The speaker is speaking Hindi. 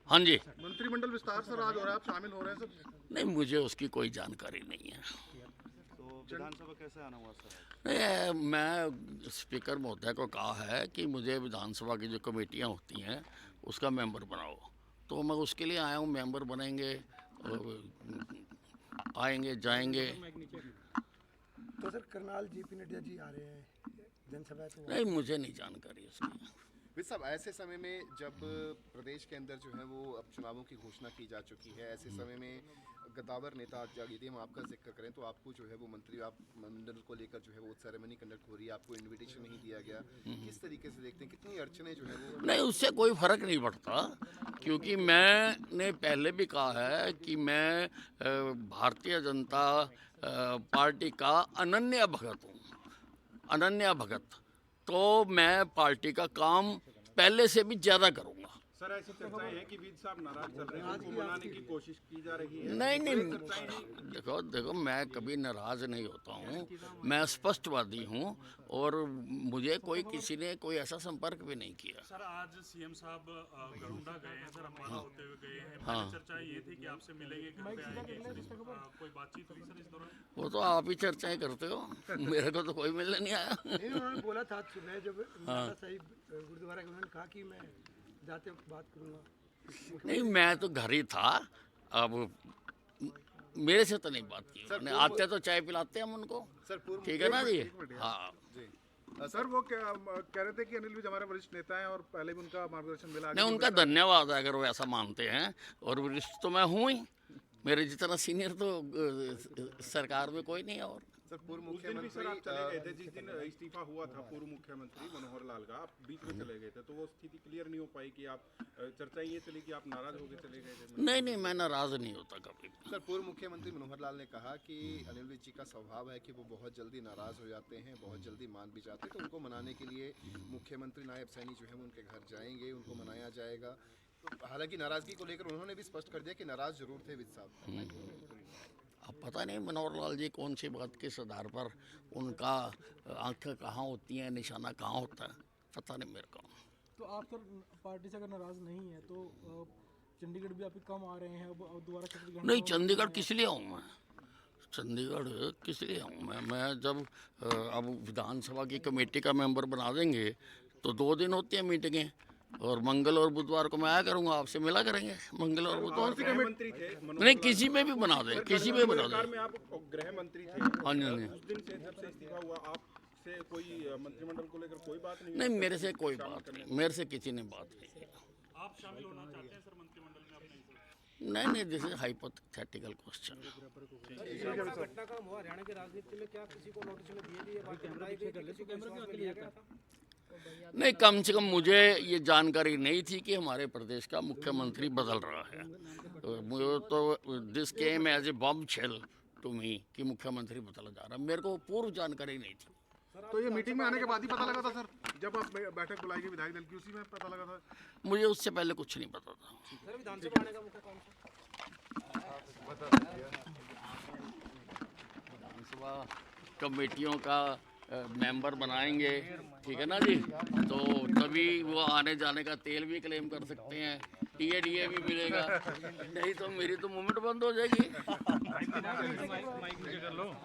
हाँ जी। मंत्रिमंडल विस्तार सर आज हो रहा है, आप शामिल हो रहे हैं सर? नहीं, मुझे उसकी कोई जानकारी नहीं है। तो विधानसभा कैसे आना हुआ सर? नहीं, मैं स्पीकर महोदय को कहा है कि मुझे विधानसभा की जो कमेटियां होती हैं उसका मेंबर बनाओ, तो मैं उसके लिए आया हूँ। मेंबर बनेंगे, आएंगे जाएंगे। तो सर करनाल जेपी नड्डा जी आ रहे हैं जनसभा, तो नहीं, मुझे नहीं जानकारी उसकी। विद साहब, ऐसे समय में जब प्रदेश के अंदर जो है वो अब चुनावों की घोषणा की जा चुकी है, ऐसे समय में गद्दावर नेता, यदि हम आपका जिक्र करें तो आपको जो है वो मंत्री आप मंडल को लेकर जो है वो सेरेमनी कंडक्ट हो रही है, आपको इनविटेशन नहीं दिया गया, किस तरीके से देखते हैं, कितनी अड़चने जो है वो? नहीं, उससे कोई फ़र्क नहीं पड़ता, क्योंकि मैंने पहले भी कहा है कि मैं भारतीय जनता पार्टी का अनन्य भगत हूँ। अनन्य भगत, तो मैं पार्टी का काम पहले से भी ज़्यादा करूँगा। सर ऐसी चर्चाएं हैं कि विद साहब नाराज चल रहे हैं, उनको मनाने की कोशिश की जा रही है। नहीं नहीं, देखो मैं कभी नाराज़ नहीं होता हूँ, मैं स्पष्टवादी हूँ, और मुझे कोई किसी ने कोई ऐसा संपर्क भी नहीं किया। सर आज सीएम साहब गरुड़ा गए हैं सर, अम्बाला होते हुए गए हैं। पहले चर्चा ये थी कि आपसे मिलेंगे, घर पे आएंगे, कोई बातचीत हुई सर इस दौरान? वो तो आप ही चर्चाएं करते हो, मेरे को तो कोई मिलने नहीं आया। नहीं, उन्होंने बोला था सुबह जब नाना साहिब गुरुद्वारा के, उन्होंने कहा कि मैं जाते वक्त बात करूंगा। नहीं, मैं तो घर ही था, अब मेरे से तो नहीं बात की उन्होंने। आते तो चाय पिलाते हैं हम उनको, सर पूर्व ठीक है ना जी? हाँ जी सर वो कह रहे थे कि अनिल विज हमारे वरिष्ठ नेता हैं और पहले भी उनका मार्गदर्शन मिला। नहीं, उनका धन्यवाद है अगर वो ऐसा मानते हैं, और वरिष्ठ तो मैं हूँ ही, मेरे जितना सीनियर तो सरकार में कोई नहीं है। और सर पूर्व मुख्यमंत्री सर आप चले गए थे जिस दिन इस्तीफा हुआ था पूर्व मुख्यमंत्री मनोहर लाल का, आप बीच में चले गए थे, तो वो स्थिति क्लियर नहीं हो पाई कि आप चर्चा ये चली कि आप नाराज होकर चले गए थे। नहीं नहीं, मैं नाराज़ नहीं होता कभी। सर पूर्व मुख्यमंत्री मनोहर लाल ने कहा कि अनिल विज जी का स्वभाव है कि वो बहुत जल्दी नाराज हो जाते हैं, बहुत जल्दी मान भी जाते हैं, तो उनको मनाने के लिए मुख्यमंत्री नायब सैनी जो है वो उनके घर जाएंगे, उनको मनाया जाएगा। तो हालांकि नाराजगी को लेकर उन्होंने भी स्पष्ट कर दिया कि नाराज जरूर थे विज साहब। अब पता नहीं मनोहर लाल जी कौन सी बात किस आधार पर, उनका आंखें कहाँ होती हैं, निशाना कहाँ होता है, पता नहीं मेरे को। तो आप सर पार्टी से अगर नाराज नहीं है तो चंडीगढ़ भी आपके कम आ रहे हैं, अब दोबारा छत्तीसगढ़ नहीं, चंडीगढ़ किस लिए आऊँ मैं? चंडीगढ़ किस लिए आऊँ मैं जब अब विधानसभा की कमेटी का मेंबर बना देंगे तो 2 दिन होती हैं मीटिंगें, और मंगल और बुधवार को मैं आया करूँगा, आपसे मिला करेंगे मंगल और बुधवार को। मंत्री थे नहीं, किसी में भी बना दे, किसी में बना सरकार दे। में आप गृह मंत्री थे। हाँ जी, हाँ जी। उस दिन से जब से इस्तीफा हुआ आपसे कोई मंत्रिमंडल को लेकर कोई बात नहीं? नहीं, मेरे से कोई बात नहीं, मेरे से किसी ने बात नहीं की। आप शामिल होना चाहते हैं सर मंत्रिमंडल में अपने? नहीं नहीं, दिस इज हाइपोथेटिकल क्वेश्चन। घटना का हुआ हरियाणा की राजनीति में, क्या किसी को नोटिस में दिए लिए नहीं, कम से कम मुझे ये जानकारी नहीं थी कि हमारे प्रदेश का मुख्यमंत्री बदल रहा है। मुझे तो this came as a bombshell to me कि मुख्यमंत्री बदला जा रहा है, मेरे को पूर्व जानकारी नहीं थी। तो ये मीटिंग में आने के बाद ही पता लगा था सर, जब आप बैठक बुलाई गई विधायक दल की, उसी में पता लगा था? मुझे उससे पहले कुछ नहीं पता था। सर विधानसभा आने का मुख्य काम विधानसभा कमेटियों का मेंबर बनाएंगे, ठीक है ना जी? तो तभी वो आने जाने का तेल भी क्लेम कर सकते हैं, टीए भी मिलेगा, नहीं तो मेरी तो मूवमेंट बंद हो जाएगी।